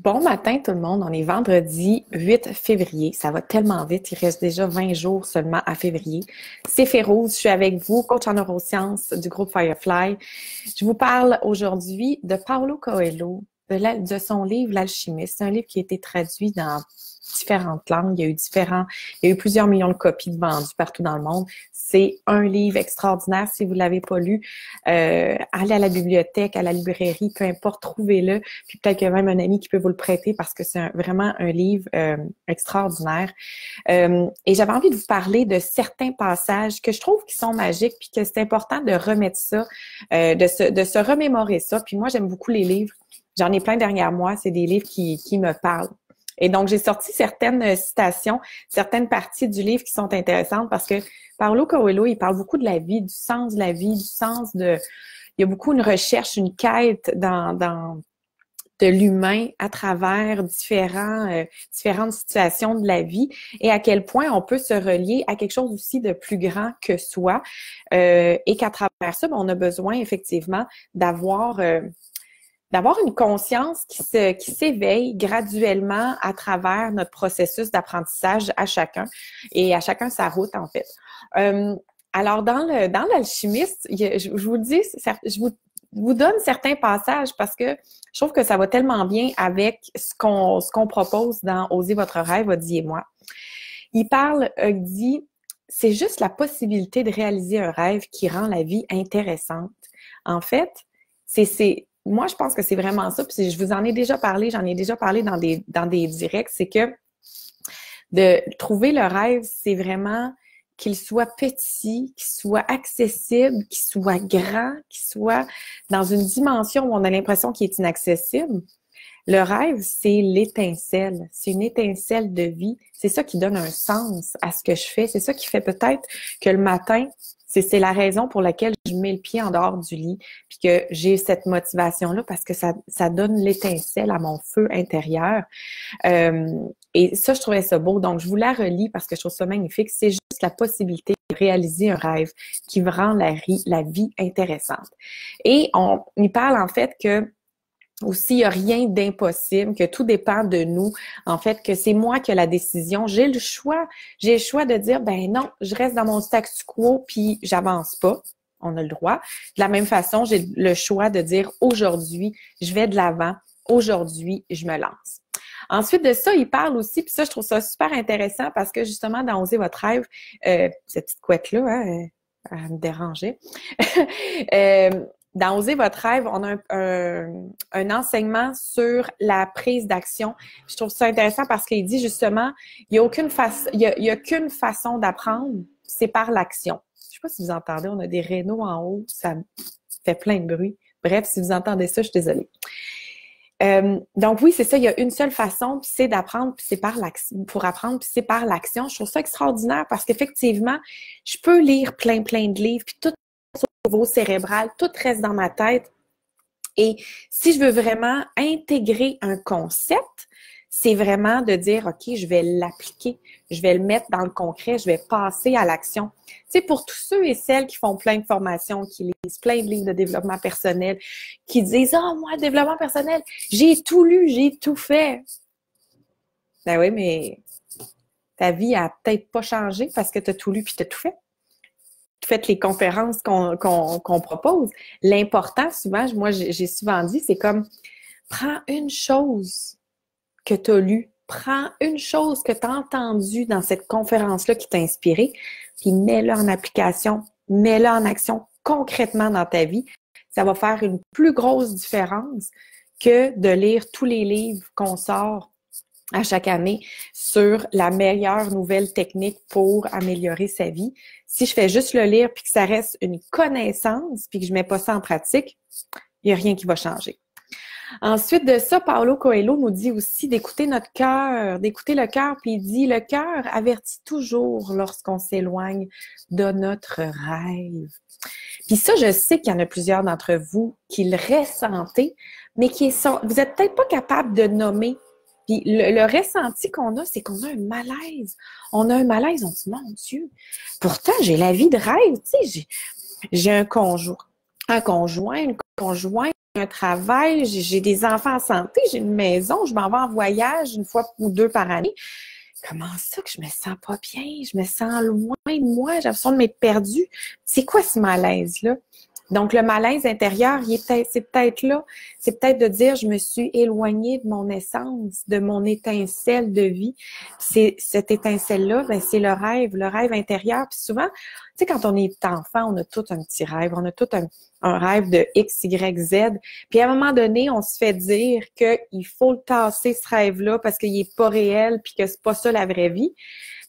Bon matin tout le monde, on est vendredi 8 février. Ça va tellement vite, il reste déjà 20 jours seulement à février. C'est Férouz, je suis avec vous, coach en neurosciences du groupe Firefly. Je vous parle aujourd'hui de Paulo Coelho, de son livre L'Alchimiste. C'est un livre qui a été traduit dans différentes langues. Il y a eu plusieurs millions de copies vendues partout dans le monde. C'est un livre extraordinaire. Si vous l'avez pas lu, allez à la bibliothèque, à la librairie, peu importe, trouvez-le. Puis peut-être qu'il y a même un ami qui peut vous le prêter parce que c'est vraiment un livre extraordinaire. Et j'avais envie de vous parler de certains passages que je trouve qui sont magiques, puis que c'est important de remettre ça, de se remémorer ça. Puis moi, j'aime beaucoup les livres. J'en ai plein derrière moi. C'est des livres qui me parlent. Et donc, j'ai sorti certaines citations, certaines parties du livre qui sont intéressantes parce que Paulo Coelho, il parle beaucoup de la vie, du sens de la vie, du sens de... Il y a beaucoup une recherche, une quête de l'humain à travers différentes situations de la vie et à quel point on peut se relier à quelque chose aussi de plus grand que soi et qu'à travers ça, on a besoin effectivement d'avoir une conscience qui s'éveille graduellement à travers notre processus d'apprentissage à chacun et à chacun sa route en fait. Alors dans l'alchimiste, je vous dis, je vous donne certains passages parce que je trouve que ça va tellement bien avec ce qu'on propose dans Osez votre rêve, Odi et moi. Il dit, c'est juste la possibilité de réaliser un rêve qui rend la vie intéressante. En fait, moi, je pense que c'est vraiment ça. Puis je vous en ai déjà parlé, j'en ai déjà parlé dans des directs, c'est que de trouver le rêve, c'est vraiment qu'il soit petit, qu'il soit accessible, qu'il soit grand, qu'il soit dans une dimension où on a l'impression qu'il est inaccessible. Le rêve, c'est l'étincelle. C'est une étincelle de vie. C'est ça qui donne un sens à ce que je fais. C'est ça qui fait peut-être que le matin, c'est la raison pour laquelle je mets le pied en dehors du lit, puis que j'ai cette motivation-là parce que ça donne l'étincelle à mon feu intérieur. Et ça, je trouvais ça beau. Donc, je vous la relis parce que je trouve ça magnifique. C'est juste la possibilité de réaliser un rêve qui rend la vie intéressante. Et on y parle en fait que aussi, il n'y a rien d'impossible, que tout dépend de nous. En fait, que c'est moi qui ai la décision. J'ai le choix. J'ai le choix de dire, ben non, je reste dans mon statu quo puis j'avance pas. On a le droit. De la même façon, j'ai le choix de dire, aujourd'hui, je vais de l'avant. Aujourd'hui, je me lance. Ensuite de ça, il parle aussi, puis ça, je trouve ça super intéressant parce que justement, dans Oser votre rêve, cette petite couette-là, hein, elle me dérangeait. Dans Oser votre rêve, on a un enseignement sur la prise d'action. Je trouve ça intéressant parce qu'il dit justement, il y a qu'une façon d'apprendre, c'est par l'action. Je sais pas si vous entendez, on a des rénaux en haut, ça fait plein de bruit. Bref, si vous entendez ça, je suis désolée. Donc oui, c'est ça, il y a une seule façon, puis c'est d'apprendre, puis c'est par l'action, pour apprendre, puis c'est par l'action. Je trouve ça extraordinaire parce qu'effectivement, je peux lire plein de livres, puis tout au niveau cérébral, tout reste dans ma tête. Et si je veux vraiment intégrer un concept, c'est vraiment de dire, OK, je vais l'appliquer, je vais le mettre dans le concret, je vais passer à l'action. Tu sais, pour tous ceux et celles qui font plein de formations, qui lisent plein de livres de développement personnel, qui disent, oh, moi, développement personnel, j'ai tout lu, j'ai tout fait. Ben oui, mais ta vie a peut-être pas changé parce que tu as tout lu puis tu as tout fait. Faites les conférences qu'on propose. L'important, souvent, moi, j'ai souvent dit, c'est comme, prends une chose que tu as lue, prends une chose que tu as entendue dans cette conférence-là qui t'a inspiré, puis mets-la en application, mets-la en action concrètement dans ta vie. Ça va faire une plus grosse différence que de lire tous les livres qu'on sort à chaque année sur la meilleure nouvelle technique pour améliorer sa vie. Si je fais juste le lire puis que ça reste une connaissance puis que je mets pas ça en pratique, il n'y a rien qui va changer. Ensuite de ça, Paulo Coelho nous dit aussi d'écouter notre cœur, d'écouter le cœur, puis il dit, le cœur avertit toujours lorsqu'on s'éloigne de notre rêve. Puis ça, je sais qu'il y en a plusieurs d'entre vous qui le ressentez, mais vous êtes peut-être pas capable de nommer. Puis le ressenti qu'on a, c'est qu'on a un malaise. On a un malaise, on dit, mon Dieu, pourtant, j'ai la vie de rêve, tu sais, j'ai un conjoint, une conjointe, un travail, j'ai des enfants en santé, j'ai une maison, je m'en vais en voyage une fois ou deux par année. Comment ça que je me sens pas bien? Je me sens loin de moi, j'ai l'impression de m'être perdue. C'est quoi ce malaise-là? Donc, le malaise intérieur, c'est peut-être là, c'est peut-être de dire, je me suis éloignée de mon essence, de mon étincelle de vie. C'est cette étincelle-là, ben, c'est le rêve intérieur. Puis souvent, tu sais, quand on est enfant, on a tout un petit rêve, on a tout un rêve de X, Y, Z. Puis à un moment donné, on se fait dire qu'il faut le tasser, ce rêve-là, parce qu'il est pas réel, puis que c'est pas ça la vraie vie.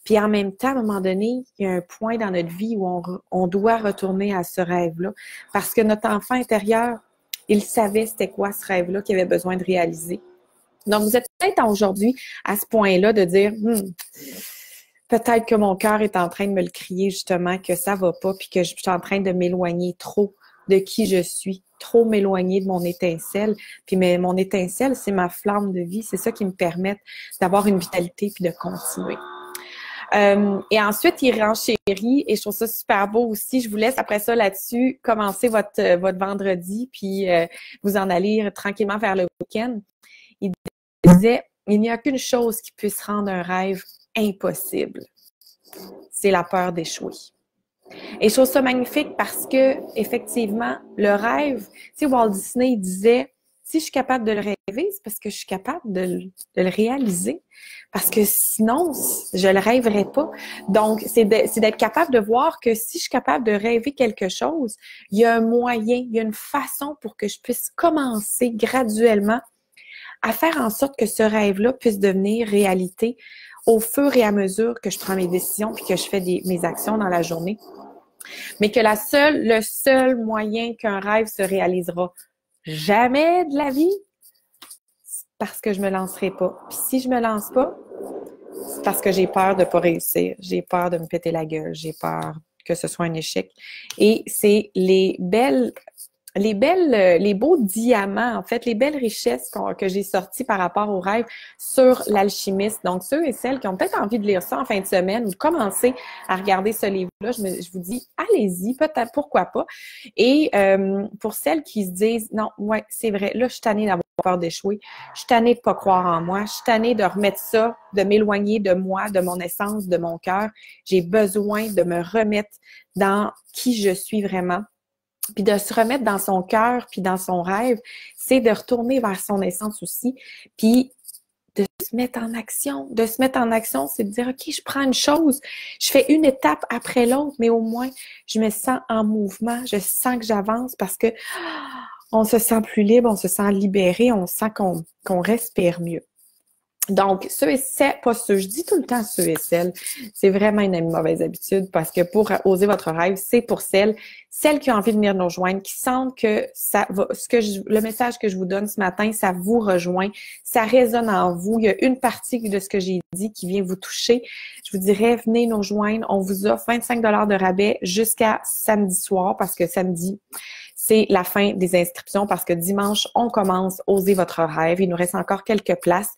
Puis en même temps, à un moment donné, il y a un point dans notre vie où on doit retourner à ce rêve-là parce que notre enfant intérieur, il savait c'était quoi ce rêve-là qu'il avait besoin de réaliser. Donc, vous êtes peut-être aujourd'hui à ce point-là de dire peut-être que mon cœur est en train de me le crier justement, que ça va pas, puis que je suis en train de m'éloigner trop de qui je suis, trop m'éloigner de mon étincelle. Puis mais mon étincelle, c'est ma flamme de vie, c'est ça qui me permet d'avoir une vitalité puis de continuer. Et ensuite, il renchérit et je trouve ça super beau aussi. Je vous laisse après ça là-dessus commencer votre vendredi puis vous en aller tranquillement vers le week-end. Il disait, il n'y a qu'une chose qui puisse rendre un rêve impossible. C'est la peur d'échouer. Et je trouve ça magnifique parce que, effectivement, le rêve, tu sais, Walt Disney il disait, si je suis capable de le rêver, c'est parce que je suis capable de le réaliser. Parce que sinon, je le rêverais pas. Donc, c'est d'être capable de voir que si je suis capable de rêver quelque chose, il y a un moyen, il y a une façon pour que je puisse commencer graduellement à faire en sorte que ce rêve-là puisse devenir réalité au fur et à mesure que je prends mes décisions puis que je fais mes actions dans la journée. Mais que le seul moyen qu'un rêve se réalisera jamais de la vie, c'est parce que je me lancerai pas. Puis si je me lance pas, c'est parce que j'ai peur de pas réussir. J'ai peur de me péter la gueule. J'ai peur que ce soit un échec. Et c'est les beaux diamants, en fait, les belles richesses que j'ai sorties par rapport au rêve sur l'alchimiste. Donc, ceux et celles qui ont peut-être envie de lire ça en fin de semaine ou de commencer à regarder ce livre-là, je vous dis, allez-y, peut-être, pourquoi pas. Et pour celles qui se disent, non, ouais, c'est vrai, là, je suis tannée d'avoir peur d'échouer, je suis tannée de pas croire en moi, je suis tannée de remettre ça, de m'éloigner de moi, de mon essence, de mon cœur. J'ai besoin de me remettre dans qui je suis vraiment. Puis de se remettre dans son cœur, puis dans son rêve, c'est de retourner vers son essence aussi, puis de se mettre en action. De se mettre en action, c'est de dire, OK, je prends une chose, je fais une étape après l'autre, mais au moins, je me sens en mouvement, je sens que j'avance parce que on se sent plus libre, on se sent libéré, on sent qu'on respire mieux. Donc, ceux et celles, pas ceux, je dis tout le temps ceux et celles, c'est vraiment une mauvaise habitude parce que pour oser votre rêve, c'est pour celles qui ont envie de venir nous rejoindre, qui sentent que ça va, le message que je vous donne ce matin, ça vous rejoint, ça résonne en vous. Il y a une partie de ce que j'ai dit qui vient vous toucher. Je vous dirais, venez nous rejoindre. On vous offre 25 $ de rabais jusqu'à samedi soir parce que samedi, c'est la fin des inscriptions parce que dimanche, on commence Oser votre rêve. Il nous reste encore quelques places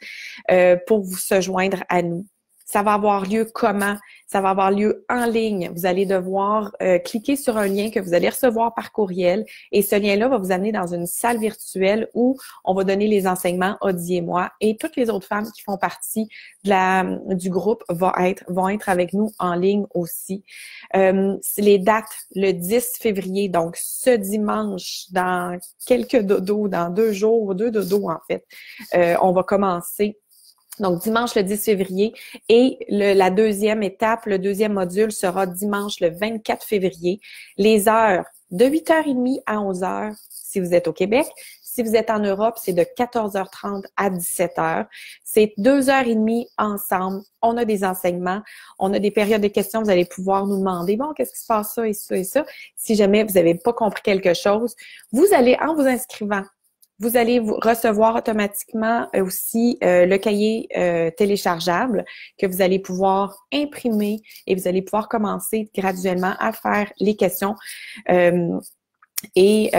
pour vous se joindre à nous. Ça va avoir lieu comment? Ça va avoir lieu en ligne. Vous allez devoir cliquer sur un lien que vous allez recevoir par courriel et ce lien-là va vous amener dans une salle virtuelle où on va donner les enseignements Audie et moi et toutes les autres femmes qui font partie du groupe vont être avec nous en ligne aussi. Les dates, le 10 février, donc ce dimanche, dans quelques dodos, dans 2 jours, 2 dodos en fait, on va commencer. Donc, dimanche le 10 février et la deuxième étape, le deuxième module sera dimanche le 24 février. Les heures de 8h30 à 11h si vous êtes au Québec. Si vous êtes en Europe, c'est de 14h30 à 17h. C'est 2h30 ensemble. On a des enseignements, on a des périodes de questions. Vous allez pouvoir nous demander, bon, qu'est-ce qui se passe ça et ça et ça. Si jamais vous n'avez pas compris quelque chose, vous allez, en vous inscrivant, vous allez recevoir automatiquement aussi le cahier téléchargeable que vous allez pouvoir imprimer et vous allez pouvoir commencer graduellement à faire les questions. Et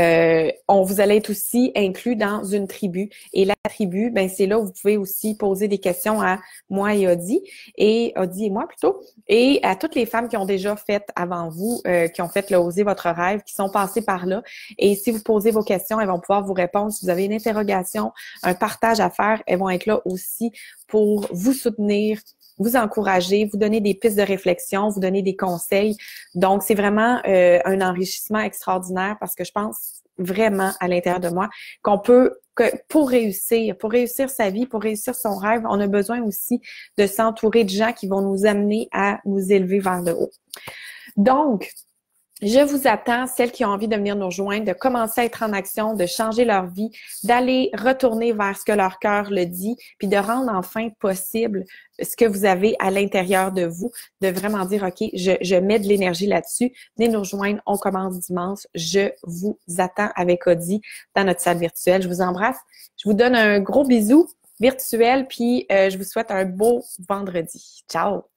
on vous allez être aussi inclus dans une tribu. Et la tribu, ben c'est là où vous pouvez aussi poser des questions à moi et Audie et moi plutôt, et à toutes les femmes qui ont déjà fait avant vous, qui ont fait Osez votre rêve, qui sont passées par là. Et si vous posez vos questions, elles vont pouvoir vous répondre. Si vous avez une interrogation, un partage à faire, elles vont être là aussi pour vous soutenir, vous encourager, vous donner des pistes de réflexion, vous donner des conseils. Donc, c'est vraiment un enrichissement extraordinaire parce que je pense vraiment à l'intérieur de moi qu'on peut, que pour réussir sa vie, pour réussir son rêve, on a besoin aussi de s'entourer de gens qui vont nous amener à nous élever vers le haut. Donc, je vous attends, celles qui ont envie de venir nous rejoindre, de commencer à être en action, de changer leur vie, d'aller retourner vers ce que leur cœur le dit, puis de rendre enfin possible ce que vous avez à l'intérieur de vous, de vraiment dire, OK, je mets de l'énergie là-dessus. Venez nous rejoindre, on commence dimanche. Je vous attends avec Audie dans notre salle virtuelle. Je vous embrasse. Je vous donne un gros bisou virtuel, puis je vous souhaite un beau vendredi. Ciao!